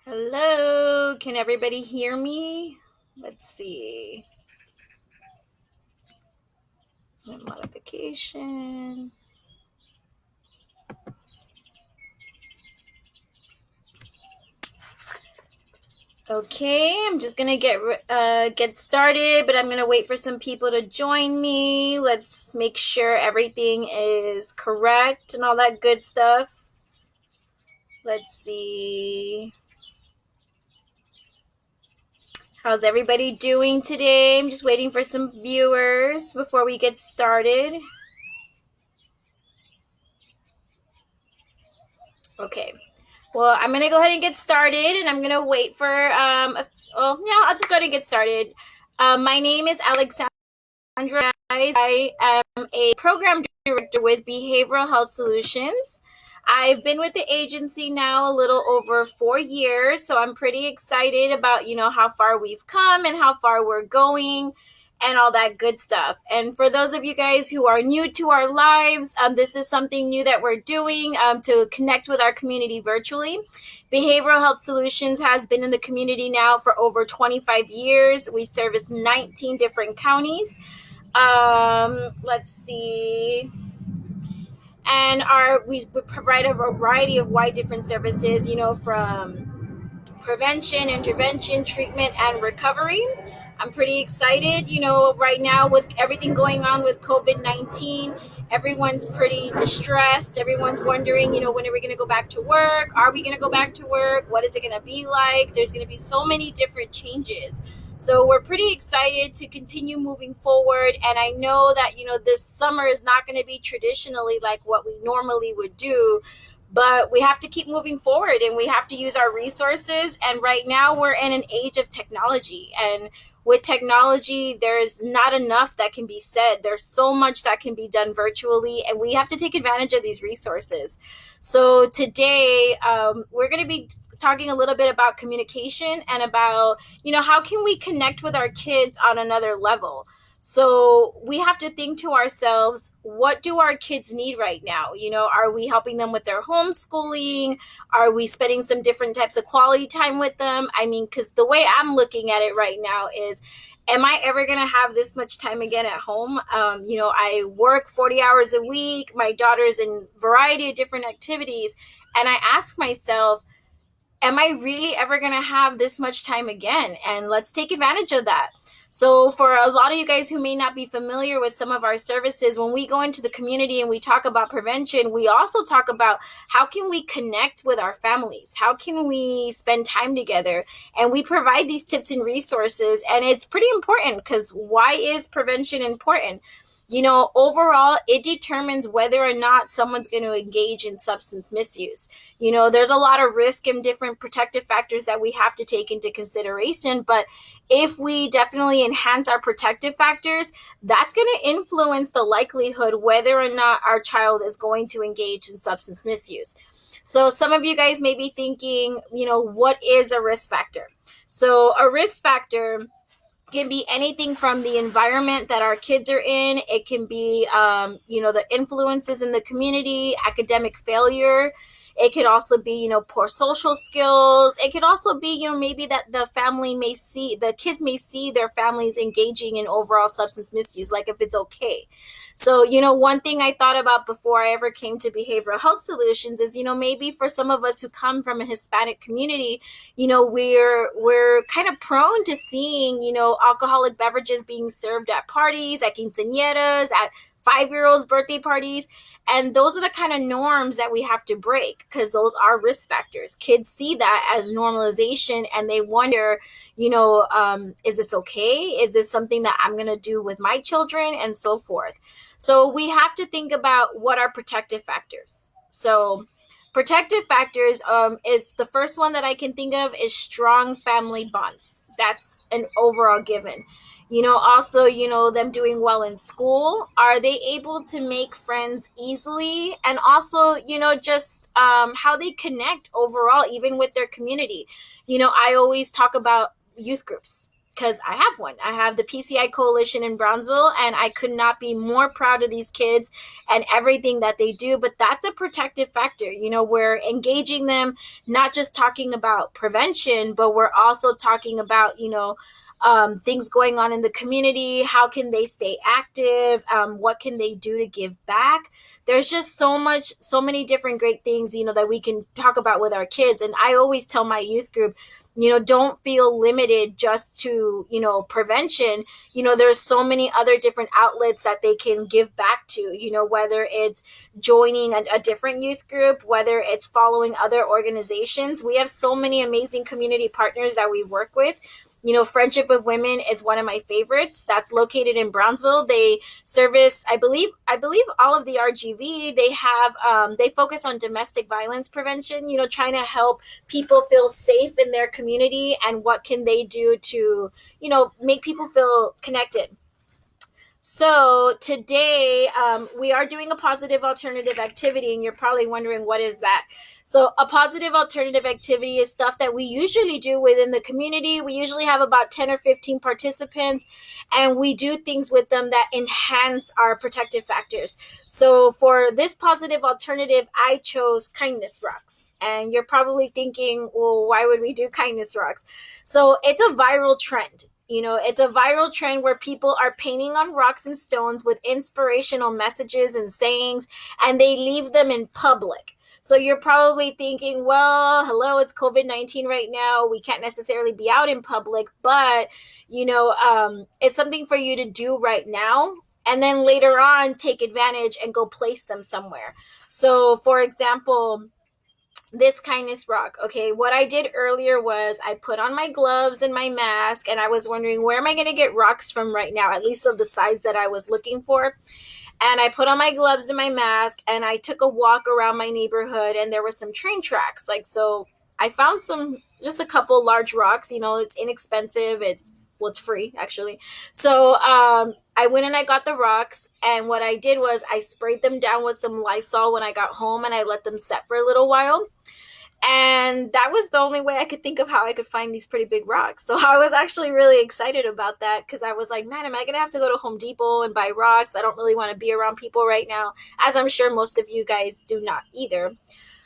Hello, can everybody hear me? Let's see. Modification. Okay, I'm just gonna get started, but I'm gonna wait for some people to join me. Let's make sure everything is correct and all that good stuff. Let's see. How's everybody doing today? I'm just waiting for some viewers before we get started. Okay. Well, I'm going to go ahead and get started, and I'm going to wait for, I'll just go ahead and get started. My name is Alexandra. I am a program director with Behavioral Health Solutions. I've been with the agency now a little over 4 years, so I'm pretty excited about, how far we've come and how far we're going and all that good stuff. And for those of you guys who are new to our lives, this is something new that we're doing to connect with our community virtually. Behavioral Health Solutions has been in the community now for over 25 years. We service 19 different counties. Let's see. And we provide a variety of wide different services, from prevention, intervention, treatment, and recovery. I'm pretty excited, right now with everything going on with COVID-19, everyone's pretty distressed. Everyone's wondering, when are we going to go back to work? Are we going to go back to work? What is it going to be like? There's going to be so many different changes. So we're pretty excited to continue moving forward. And I know that, this summer is not going to be traditionally like what we normally would do, but we have to keep moving forward and we have to use our resources. And right now we're in an age of technology, and with technology, there's not enough that can be said. There's so much that can be done virtually, and we have to take advantage of these resources. So today, we're going to be talking a little bit about communication and about, how can we connect with our kids on another level. So we have to think to ourselves, what do our kids need right now? Are we helping them with their homeschooling? Are we spending some different types of quality time with them? I mean, because the way I'm looking at it right now is, am I ever going to have this much time again at home? I work 40 hours a week. My daughter's in a variety of different activities. And I ask myself, am I really ever going to have this much time again? And let's take advantage of that. So for a lot of you guys who may not be familiar with some of our services, when we go into the community and we talk about prevention, we also talk about how can we connect with our families? How can we spend time together? And we provide these tips and resources. And it's pretty important, because why is prevention important? Overall, it determines whether or not someone's going to engage in substance misuse. There's a lot of risk and different protective factors that we have to take into consideration. But if we definitely enhance our protective factors, that's going to influence the likelihood whether or not our child is going to engage in substance misuse. So some of you guys may be thinking, what is a risk factor? So a risk factor can be anything from the environment that our kids are in. It can be, the influences in the community, academic failure. It could also be, poor social skills. It could also be, maybe that the kids may see their families engaging in overall substance misuse, like if it's okay. So, one thing I thought about before I ever came to Behavioral Health Solutions is, maybe for some of us who come from a Hispanic community, we're kind of prone to seeing, alcoholic beverages being served at parties, at quinceañeras, at 5-year-olds' birthday parties. And those are the kind of norms that we have to break, because those are risk factors. Kids see that as normalization and they wonder, is this okay? Is this something that I'm going to do with my children, and so forth? So we have to think about what are protective factors. So protective factors is the first one that I can think of is strong family bonds. That's an overall given. Also, them doing well in school. Are they able to make friends easily? And also, just how they connect overall, even with their community. I always talk about youth groups. because I have one. I have the PCI Coalition in Brownsville, and I could not be more proud of these kids and everything that they do. But that's a protective factor. We're engaging them, not just talking about prevention, but we're also talking about, things going on in the community. How can they stay active? What can they do to give back? There's just so many different great things, that we can talk about with our kids. And I always tell my youth group, don't feel limited just to, prevention. There's so many other different outlets that they can give back to, whether it's joining a different youth group, whether it's following other organizations. We have so many amazing community partners that we work with. Friendship of Women is one of my favorites. That's located in Brownsville. They service, I believe all of the RGV. They focus on domestic violence prevention, trying to help people feel safe in their community, and what can they do to, make people feel connected. So today we are doing a positive alternative activity, and you're probably wondering, what is that? So a positive alternative activity is stuff that we usually do within the community. We usually have about 10 or 15 participants, and we do things with them that enhance our protective factors. So for this positive alternative, I chose kindness rocks. And you're probably thinking, well, why would we do kindness rocks? So it's a viral trend. It's a viral trend where people are painting on rocks and stones with inspirational messages and sayings, and they leave them in public. So you're probably thinking, well, hello, it's COVID-19 right now. We can't necessarily be out in public, but, it's something for you to do right now. And then later on, take advantage and go place them somewhere. So, for example, this kindness rock. Okay, what I did earlier was I put on my gloves and my mask, and I was wondering, where am I going to get rocks from right now, at least of the size that I was looking for. And I put on my gloves and my mask, and I took a walk around my neighborhood, and there were some train tracks. So I found just a couple large rocks. It's inexpensive. It's free, actually. So I went and I got the rocks, and what I did was I sprayed them down with some Lysol when I got home, and I let them set for a little while. And that was the only way I could think of how I could find these pretty big rocks. So I was actually really excited about that, because I was like, man, am I going to have to go to Home Depot and buy rocks? I don't really want to be around people right now, as I'm sure most of you guys do not either.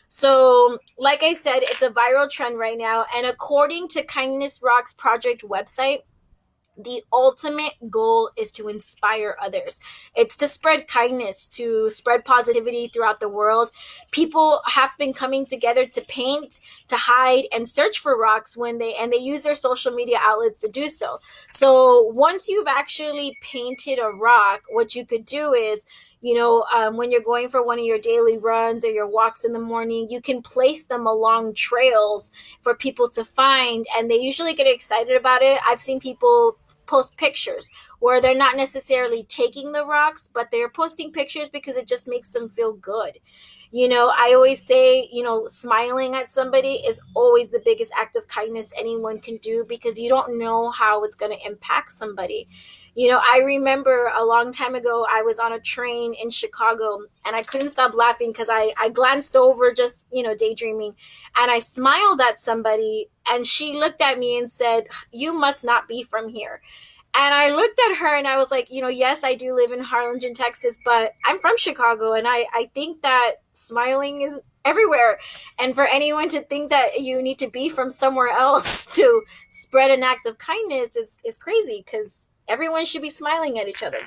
So, like I said, it's a viral trend right now. And according to Kindness Rocks Project website, the ultimate goal is to inspire others. It's to spread kindness, to spread positivity throughout the world. People have been coming together to paint, to hide, and search for rocks and they use their social media outlets to do so. So once you've actually painted a rock, what you could do is, when you're going for one of your daily runs or your walks in the morning, you can place them along trails for people to find, and they usually get excited about it. I've seen people post pictures where they're not necessarily taking the rocks, but they're posting pictures because it just makes them feel good. I always say, smiling at somebody is always the biggest act of kindness anyone can do, because you don't know how it's going to impact somebody. I remember a long time ago, I was on a train in Chicago, and I couldn't stop laughing because I glanced over, just, daydreaming, and I smiled at somebody, and she looked at me and said, "You must not be from here." And I looked at her and I was like, yes, I do live in Harlingen, Texas, but I'm from Chicago. And I think that smiling is everywhere. And for anyone to think that you need to be from somewhere else to spread an act of kindness is crazy, because everyone should be smiling at each other.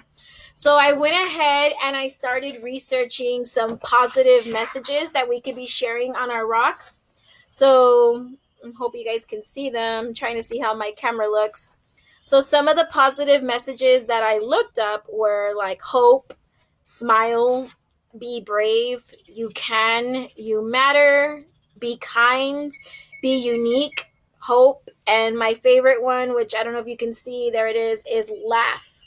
So I went ahead and I started researching some positive messages that we could be sharing on our rocks. So I hope you guys can see them. I'm trying to see how my camera looks. So some of the positive messages that I looked up were like hope, smile, be brave, you can, you matter, be kind, be unique, hope, and my favorite one, which I don't know if you can see, there it is laugh.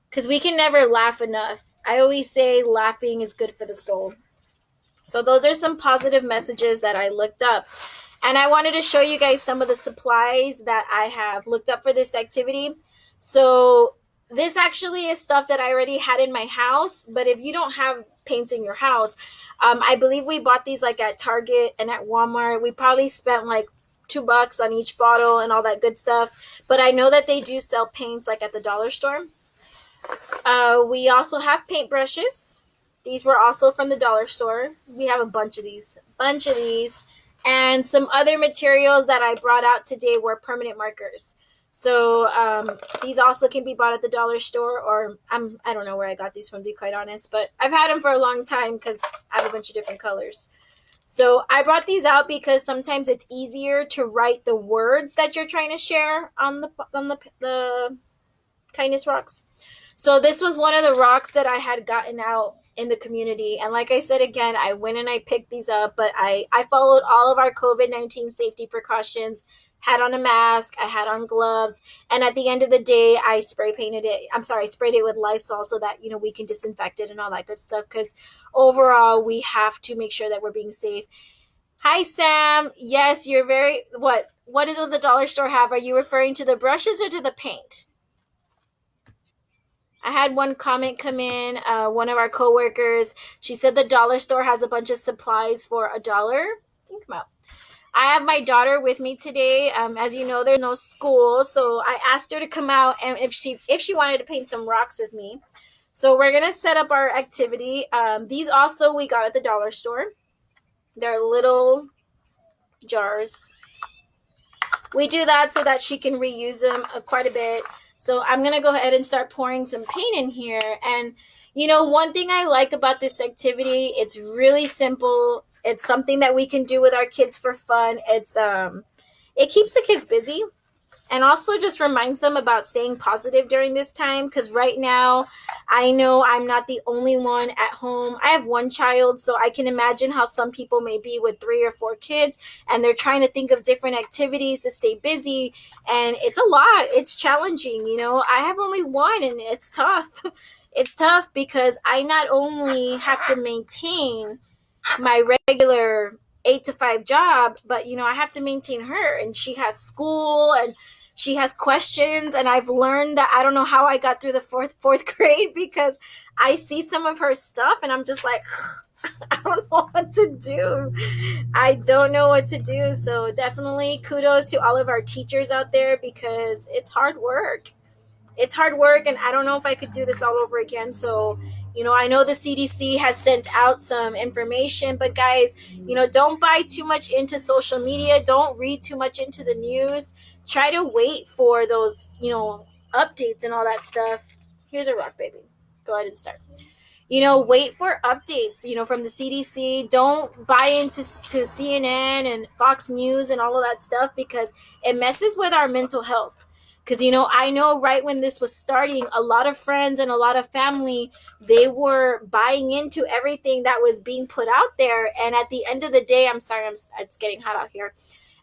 Because we can never laugh enough. I always say laughing is good for the soul. So those are some positive messages that I looked up. And I wanted to show you guys some of the supplies that I have looked up for this activity. So this actually is stuff that I already had in my house. But if you don't have paints in your house, I believe we bought these like at Target and at Walmart. We probably spent like $2 on each bottle and all that good stuff. But I know that they do sell paints like at the dollar store. We also have paintbrushes. These were also from the dollar store. We have a bunch of these. And some other materials that I brought out today were permanent markers. So these also can be bought at the dollar store, or I don't know where I got these from, to be quite honest, but I've had them for a long time because I have a bunch of different colors. So I brought these out because sometimes it's easier to write the words that you're trying to share on the kindness rocks. So this was one of the rocks that I had gotten out in the community. And like I said, again, I went and I picked these up, but I followed all of our COVID-19 safety precautions, had on a mask, I had on gloves. And at the end of the day, I sprayed it with Lysol so that, we can disinfect it and all that good stuff. Because overall, we have to make sure that we're being safe. Hi, Sam. Yes, you're very, what does the dollar store have? Are you referring to the brushes or to the paint? I had one comment come in, one of our coworkers. She said the dollar store has a bunch of supplies for $1. Think about. I have my daughter with me today. As you know, there's no school, so I asked her to come out and if she wanted to paint some rocks with me. So we're gonna set up our activity. These also we got at the dollar store. They're little jars. We do that so that she can reuse them quite a bit. So I'm going to go ahead and start pouring some paint in here. And, one thing I like about this activity, it's really simple. It's something that we can do with our kids for fun. It keeps the kids busy and also just reminds them about staying positive during this time. Because right now, I know I'm not the only one at home. I have one child, so I can imagine how some people may be with 3 or 4 kids, and they're trying to think of different activities to stay busy. And it's a lot. It's challenging. I have only one, and it's tough. It's tough because I not only have to maintain my regular 8 to 5 job, but I have to maintain her, and she has school and she has questions. And I've learned that I don't know how I got through the fourth grade because I see some of her stuff and I'm just like, I don't know what to do. I don't know what to do. So definitely kudos to all of our teachers out there because it's hard work. It's hard work, and I don't know if I could do this all over again. So, I know the CDC has sent out some information, but guys, don't buy too much into social media. Don't read too much into the news. Try to wait for those, updates and all that stuff. Here's a rock, baby. Go ahead and start. Wait for updates, from the CDC. Don't buy into CNN and Fox News and all of that stuff because it messes with our mental health. Because, I know right when this was starting, a lot of friends and a lot of family, they were buying into everything that was being put out there. And at the end of the day, it's getting hot out here.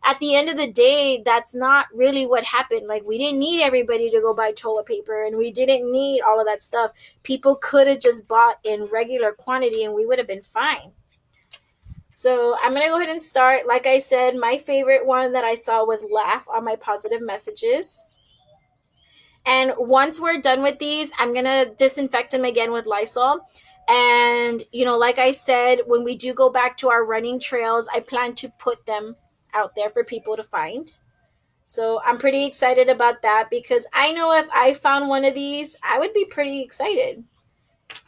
At the end of the day, that's not really what happened. Like, we didn't need everybody to go buy toilet paper, and we didn't need all of that stuff. People could have just bought in regular quantity and we would have been fine. So I'm going to go ahead and start. Like I said, my favorite one that I saw was laugh on my positive messages. And once we're done with these, I'm going to disinfect them again with Lysol. And, like I said, when we do go back to our running trails, I plan to put them out there for people to find. So I'm pretty excited about that because I know if I found one of these, I would be pretty excited.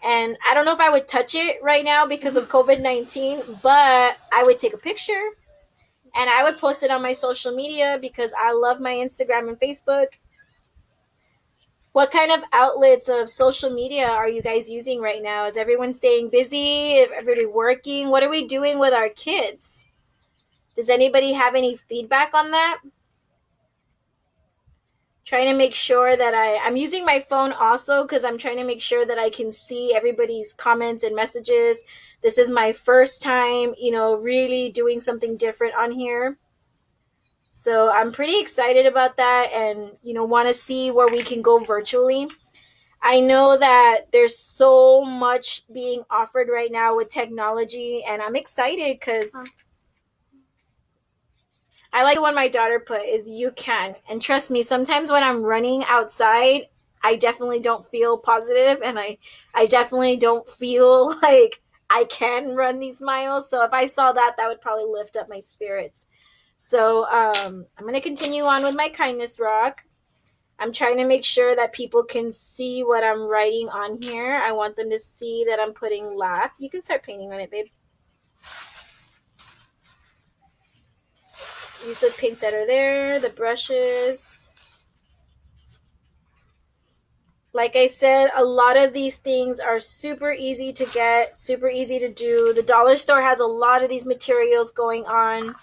And I don't know if I would touch it right now because of COVID-19, but I would take a picture and I would post it on my social media because I love my Instagram and Facebook. What kind of outlets of social media are you guys using right now? Is everyone staying busy? Is everybody working? What are we doing with our kids? Does anybody have any feedback on that? Trying to make sure that I'm using my phone also because I'm trying to make sure that I can see everybody's comments and messages. This is my first time, really doing something different on here. So I'm pretty excited about that and, want to see where we can go virtually. I know that there's so much being offered right now with technology, and I'm excited because I like the one my daughter put is you can. And trust me, sometimes when I'm running outside, I definitely don't feel positive, and I definitely don't feel like I can run these miles. So if I saw that, that would probably lift up my spirits. So I'm going to continue on with my kindness rock. I'm trying to make sure that people can see what I'm writing on here. I want them to see that I'm putting laugh. You can start painting on it, babe. Use the paints that are there, the brushes. Like I said, a lot of these things are super easy to get, super easy to do. The dollar store has a lot of these materials going on.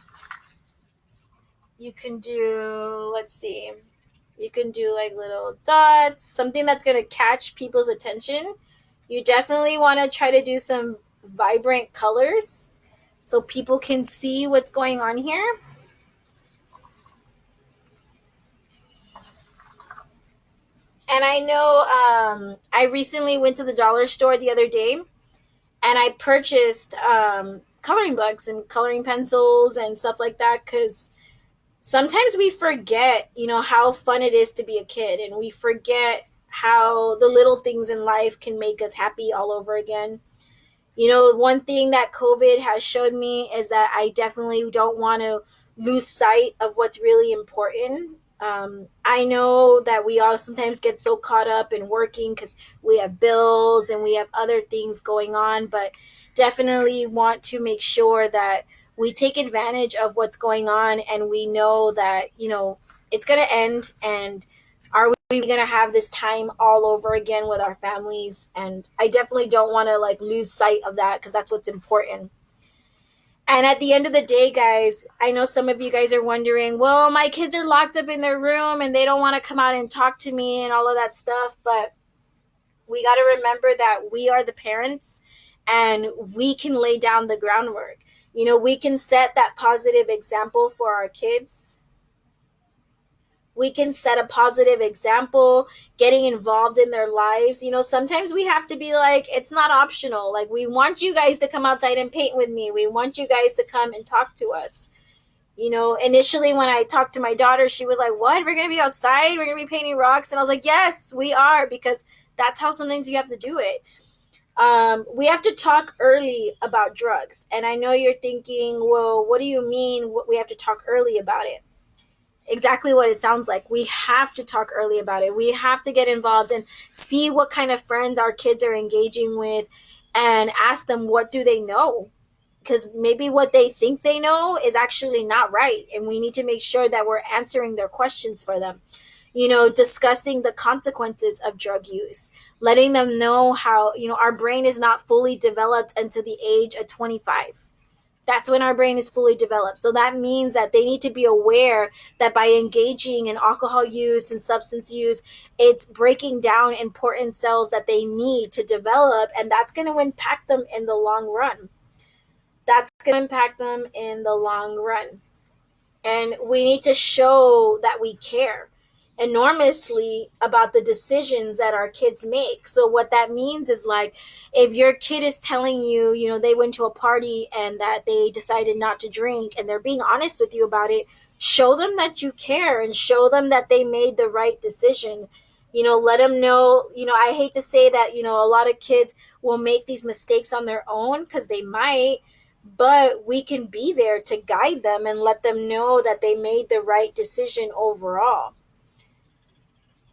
You can do, let's see, you can do like little dots, something that's going to catch people's attention. You definitely want to try to do some vibrant colors so people can see what's going on here. And I know I recently went to the dollar store the other day and I purchased coloring books and coloring pencils and stuff like that because sometimes we forget, how fun it is to be a kid, and we forget how the little things in life can make us happy all over again. One thing that COVID has showed me is that I definitely don't want to lose sight of what's really important. I know that we all sometimes get so caught up in working because we have bills and we have other things going on, but definitely want to make sure that we take advantage of what's going on and we know that, it's going to end, and are we going to have this time all over again with our families? And I definitely don't want to like lose sight of that because that's what's important. And at the end of the day, guys, I know some of you guys are wondering, well, my kids are locked up in their room and they don't want to come out and talk to me and all of that stuff. But we got to remember that we are the parents and we can lay down the groundwork. We can set that positive example for our kids. We can set a positive example, getting involved in their lives. Sometimes we have to be like, it's not optional. Like, we want you guys to come outside and paint with me. We want you guys to come and talk to us. Initially when I talked to my daughter, she was like, what? We're going to be outside? We're going to be painting rocks? And I was like, yes, we are, because that's how sometimes you have to do it. We have to talk early about drugs. And I know you're thinking, well, what do you mean we have to talk early about it? Exactly what it sounds like. We have to talk early about it. We have to get involved and see what kind of friends our kids are engaging with and ask them, what do they know? Because maybe what they think they know is actually not right. And we need to make sure that we're answering their questions for them. Discussing the consequences of drug use, letting them know how, our brain is not fully developed until the age of 25. That's when our brain is fully developed. So that means that they need to be aware that by engaging in alcohol use and substance use, it's breaking down important cells that they need to develop. And that's going to impact them in the long run. And we need to show that we care enormously about the decisions that our kids make. So what that means is, like, if your kid is telling you, they went to a party and that they decided not to drink, and they're being honest with you about it, show them that you care and show them that they made the right decision. Let them know, I hate to say that, a lot of kids will make these mistakes on their own, because they might, but we can be there to guide them and let them know that they made the right decision overall.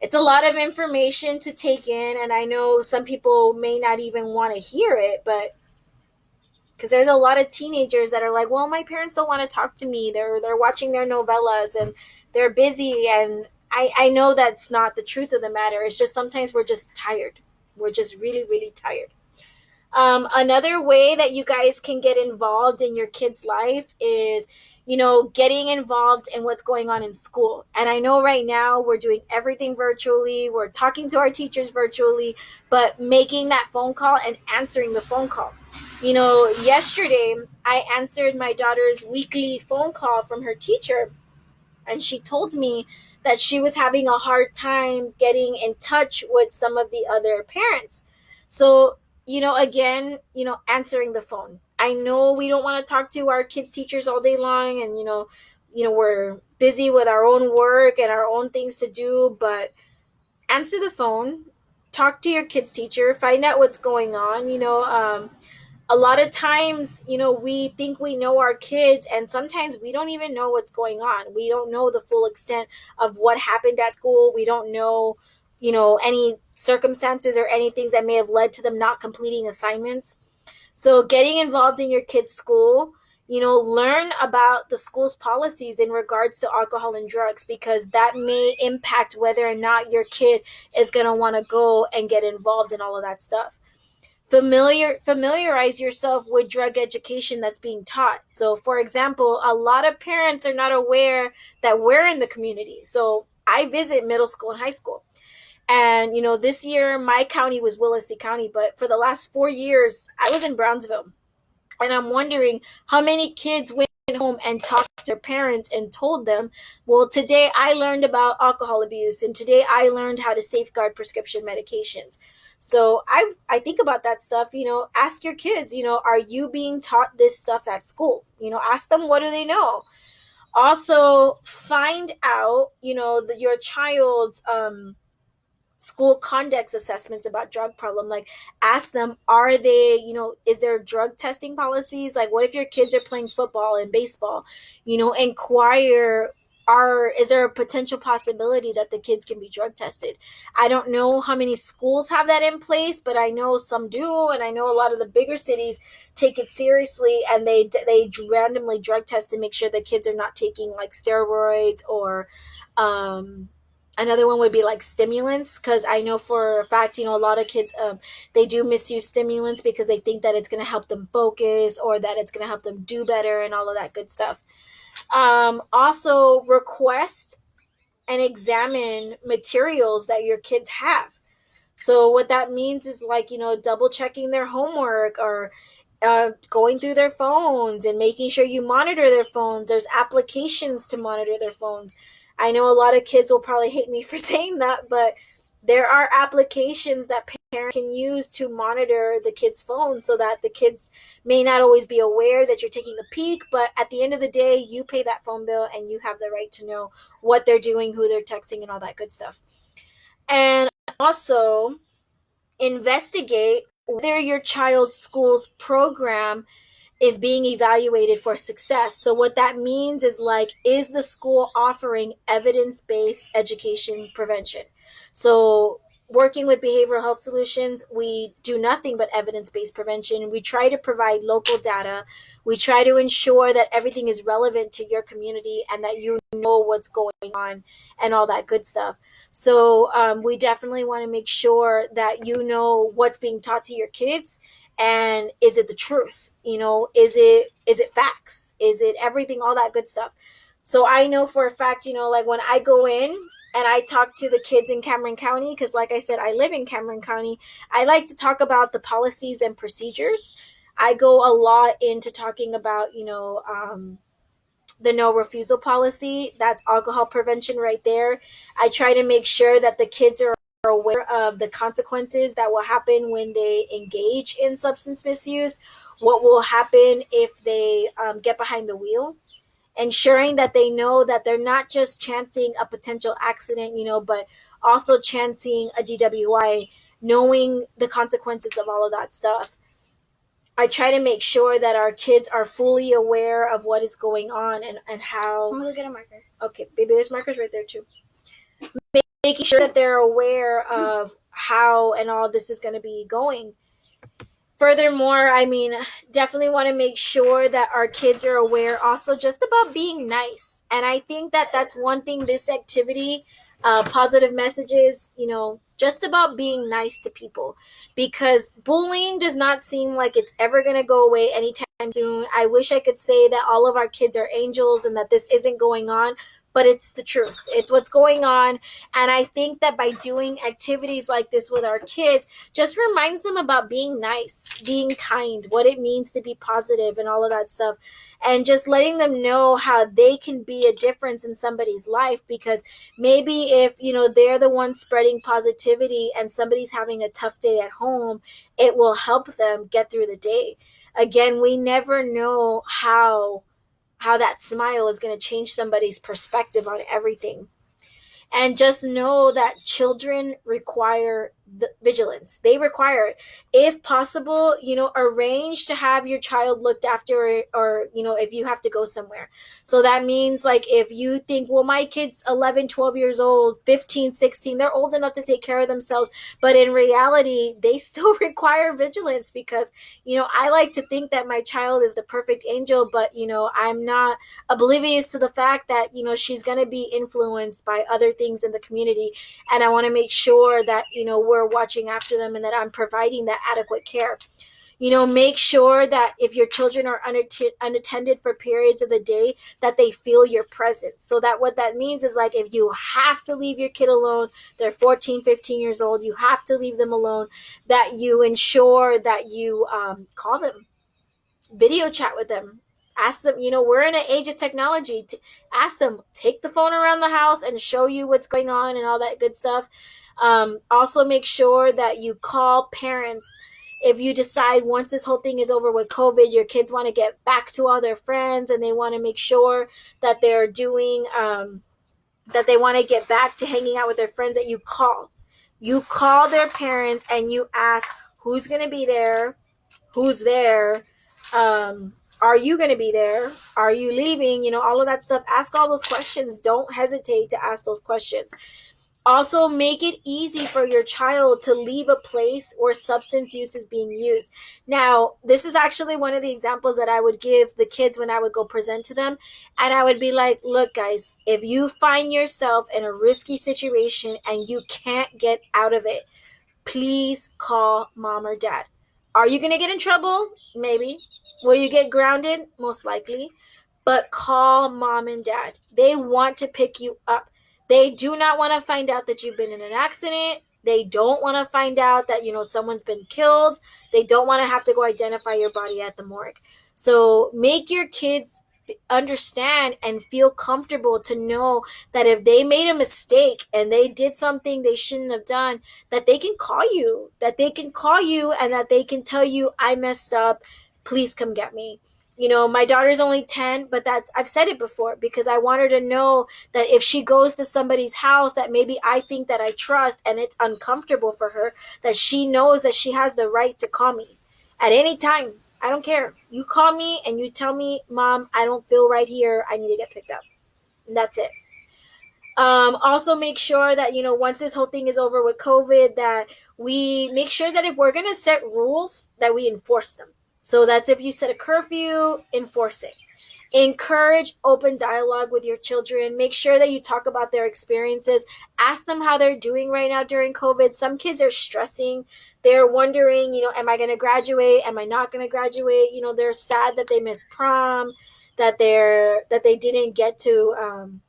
It's a lot of information to take in, and I know some people may not even want to hear it, but because there's a lot of teenagers that are like, well, my parents don't want to talk to me. They're watching their novellas and they're busy. And I know that's not the truth of the matter. It's just sometimes we're just tired. We're just really, really tired. Another way that you guys can get involved in your kid's life is, getting involved in what's going on in school. And I know right now we're doing everything virtually. We're talking to our teachers virtually, but making that phone call and answering the phone call. Yesterday I answered my daughter's weekly phone call from her teacher, and she told me that she was having a hard time getting in touch with some of the other parents. So, again, answering the phone. I know we don't want to talk to our kids' teachers all day long, and we're busy with our own work and our own things to do, but answer the phone, talk to your kids' teacher, find out what's going on. A lot of times, we think we know our kids, and sometimes we don't even know what's going on. We don't know the full extent of what happened at school. We don't know, any circumstances or any things that may have led to them not completing assignments. So getting involved in your kids' school, learn about the school's policies in regards to alcohol and drugs, because that may impact whether or not your kid is going to want to go and get involved in all of that stuff. Familiarize yourself with drug education that's being taught. So for example, a lot of parents are not aware that we're in the community. So I visit middle school and high school, and this year my county was Willacy County, but for the last 4 years I was in Brownsville. And I'm wondering how many kids went home and talked to their parents and told them, well, today I learned about alcohol abuse, and today I learned how to safeguard prescription medications. So I think about that stuff. Ask your kids, are you being taught this stuff at school? Ask them, what do they know? Also find out, your child's school conduct assessments about drug problem. Like, ask them, are they, is there drug testing policies? Like, what if your kids are playing football and baseball? Inquire, is there a potential possibility that the kids can be drug tested? I don't know how many schools have that in place, but I know some do, and I know a lot of the bigger cities take it seriously, and they randomly drug test to make sure the kids are not taking like steroids or another one would be like stimulants, because I know for a fact, a lot of kids, they do misuse stimulants because they think that it's going to help them focus, or that it's going to help them do better and all of that good stuff. Also request and examine materials that your kids have. So what that means is, like, double checking their homework, or going through their phones and making sure you monitor their phones. There's applications to monitor their phones. I know a lot of kids will probably hate me for saying that, but there are applications that parents can use to monitor the kids' phones, so that the kids may not always be aware that you're taking a peek, but at the end of the day, you pay that phone bill and you have the right to know what they're doing, who they're texting, and all that good stuff. And also investigate whether your child's school's program is being evaluated for success. So what that means is, like, is the school offering evidence-based education prevention? So working with behavioral health solutions, we do nothing but evidence-based prevention. We try to provide local data. We try to ensure that everything is relevant to your community and that you know what's going on and all that good stuff. So we definitely want to make sure that you know what's being taught to your kids, and is it the truth? Is it facts? Is it everything? All that good stuff. So I know for a fact, like, when I go in and I talk to the kids in Cameron County, because like I said, I live in Cameron County, I like to talk about the policies and procedures. I go a lot into talking about, the no refusal policy. That's alcohol prevention right there. I try to make sure that the kids are aware of the consequences that will happen when they engage in substance misuse, what will happen if they get behind the wheel, ensuring that they know that they're not just chancing a potential accident, but also chancing a DWI, knowing the consequences of all of that stuff. I try to make sure that our kids are fully aware of what is going on, and how. I'm gonna go get a marker. Okay, baby, there's markers right there too. Making sure that they're aware of how and all this is going to be going. Furthermore, definitely want to make sure that our kids are aware also just about being nice. And I think that that's one thing, this activity, positive messages, just about being nice to people, because bullying does not seem like it's ever going to go away anytime soon. I wish I could say that all of our kids are angels and that this isn't going on, but it's the truth. It's what's going on. And I think that by doing activities like this with our kids, just reminds them about being nice, being kind, what it means to be positive and all of that stuff. And just letting them know how they can be a difference in somebody's life, because maybe if, they're the ones spreading positivity and somebody's having a tough day at home, it will help them get through the day. Again, we never know how that smile is going to change somebody's perspective on everything. And just know that children require vigilance. They require it. If possible, arrange to have your child looked after, or if you have to go somewhere. So that means, like, if you think, well, my kid's 11, 12 years old, 15, 16, they're old enough to take care of themselves, but in reality they still require vigilance, because I like to think that my child is the perfect angel, but I'm not oblivious to the fact that she's going to be influenced by other things in the community, and I want to make sure that we're watching after them and that I'm providing that adequate care. Make sure that if your children are unattended for periods of the day, that they feel your presence. So that what that means is, like, if you have to leave your kid alone, they're 14, 15 years old, you have to leave them alone, that you ensure that you call them, video chat with them, ask them. We're in an age of technology. Ask them, take the phone around the house and show you what's going on and all that good stuff. Also make sure that you call parents. If you decide once this whole thing is over with COVID, your kids want to get back to all their friends and they want to make sure that they're doing that they want to get back to hanging out with their friends, that you call their parents and you ask, who's going to be there, who's there, are you going to be there, are you leaving, all of that stuff. Ask all those questions. Don't hesitate to ask those questions. Also, make it easy for your child to leave a place where substance use is being used. Now, this is actually one of the examples that I would give the kids when I would go present to them. And I would be like, look, guys, if you find yourself in a risky situation and you can't get out of it, please call mom or dad. Are you going to get in trouble? Maybe. Will you get grounded? Most likely. But call mom and dad. They want to pick you up. They do not want to find out that you've been in an accident. They don't want to find out that, someone's been killed. They don't want to have to go identify your body at the morgue. So make your kids understand and feel comfortable to know that if they made a mistake and they did something they shouldn't have done, that they can call you, and that they can tell you, I messed up, please come get me. My daughter's only 10, but I've said it before, because I want her to know that if she goes to somebody's house that maybe I think that I trust and it's uncomfortable for her, that she knows that she has the right to call me at any time. I don't care. You call me and you tell me, Mom, I don't feel right here, I need to get picked up. And that's it. Also make sure that, once this whole thing is over with COVID, that we make sure that if we're going to set rules, that we enforce them. So that's if you set a curfew, enforce it. Encourage open dialogue with your children. Make sure that you talk about their experiences. Ask them how they're doing right now during COVID. Some kids are stressing. They're wondering, am I going to graduate? Am I not going to graduate? They're sad that they missed prom, that they didn't get to,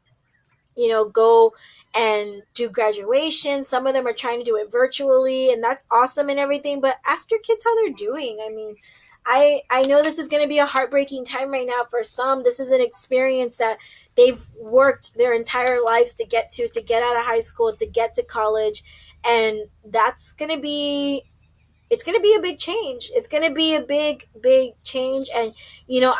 go and do graduation. Some of them are trying to do it virtually, and that's awesome and everything. But ask your kids how they're doing. I mean, I know this is going to be a heartbreaking time right now for some. This is an experience that they've worked their entire lives to get out of high school, to get to college. And it's going to be a big change. It's going to be a big, big change. And,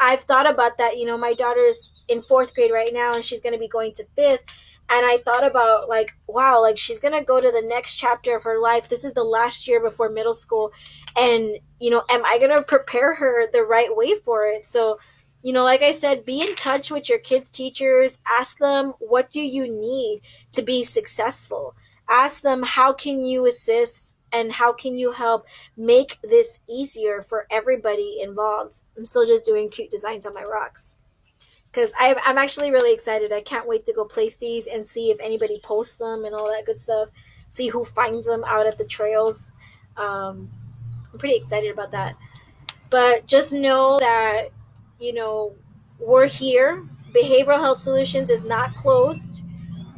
I've thought about that. My daughter's in 4th grade right now, and she's going to be going to 5th. And I thought about, like, wow, like, she's going to go to the next chapter of her life. This is the last year before middle school. And, am I going to prepare her the right way for it? So, like I said, be in touch with your kids' teachers. Ask them, what do you need to be successful? Ask them, how can you assist and how can you help make this easier for everybody involved? I'm still just doing cute designs on my rocks, because I'm actually really excited. I can't wait to go place these and see if anybody posts them and all that good stuff. See who finds them out at the trails. I'm pretty excited about that. But just know that, we're here. Behavioral Health Solutions is not closed.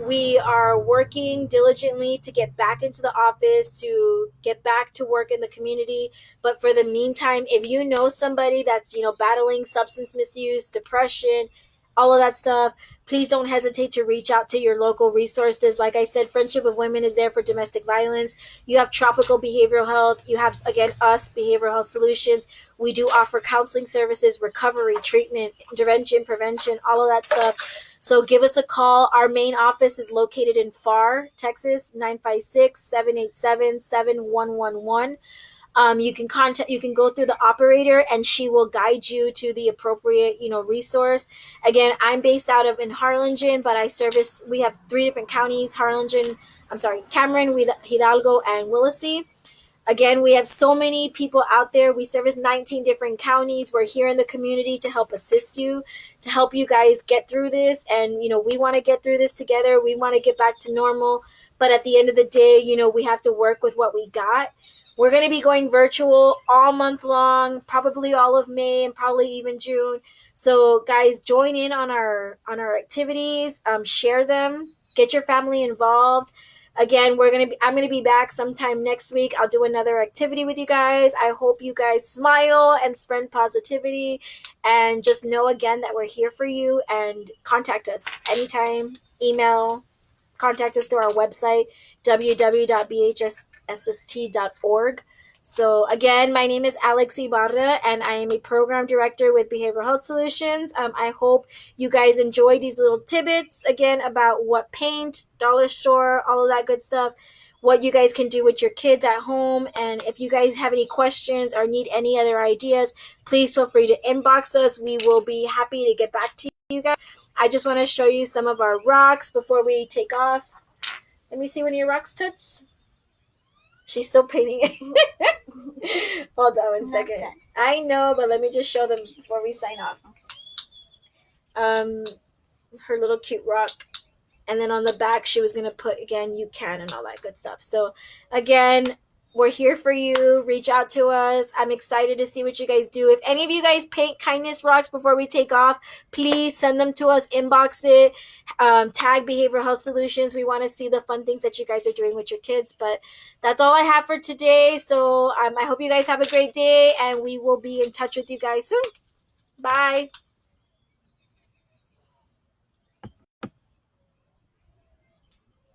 We are working diligently to get back into the office, to get back to work in the community. But for the meantime, if you know somebody that's, battling substance misuse, depression, all of that stuff. Please don't hesitate to reach out to your local resources. Like I said, Friendship of Women is there for domestic violence. You have Tropical Behavioral Health. You have, again, us, Behavioral Health Solutions. We do offer counseling services, recovery, treatment, intervention, prevention, all of that stuff. So give us a call. Our main office is located in Pharr, Texas, 956-787-7111. You can go through the operator and she will guide you to the appropriate, resource. Again, I'm based out of in Harlingen, but we have 3 different counties: Cameron, Hidalgo, and Willacy. Again, we have so many people out there. We service 19 different counties. We're here in the community to help assist you, to help you guys get through this. And, we want to get through this together. We want to get back to normal. But at the end of the day, we have to work with what we got. We're going to be going virtual all month long, probably all of May and probably even June. So guys, join in on our activities, share them, get your family involved. Again, I'm gonna be back sometime next week. I'll do another activity with you guys. I hope you guys smile and spread positivity, and just know again that we're here for you. And contact us anytime. Email, contact us through our website, www.bhssst.org. So again, my name is Alex Ybarra, and I am a program director with Behavioral Health Solutions. I hope you guys enjoy these little tidbits, again, about what paint, dollar store, all of that good stuff, what you guys can do with your kids at home. And if you guys have any questions or need any other ideas, please feel free to inbox us. We will be happy to get back to you guys. I just want to show you some of our rocks before we take off. Let me see one of your rocks, Toots. She's still painting. Hold on 1 second. I know, but let me just show them before we sign off. Her little cute rock. And then on the back, she was going to put, again, you can, and all that good stuff. So, again, we're here for you. Reach out to us. I'm excited to see what you guys do. If any of you guys paint kindness rocks before we take off, please send them to us. Inbox it. Tag Behavioral Health Solutions. We want to see the fun things that you guys are doing with your kids. But that's all I have for today. So I hope you guys have a great day, and we will be in touch with you guys soon. Bye.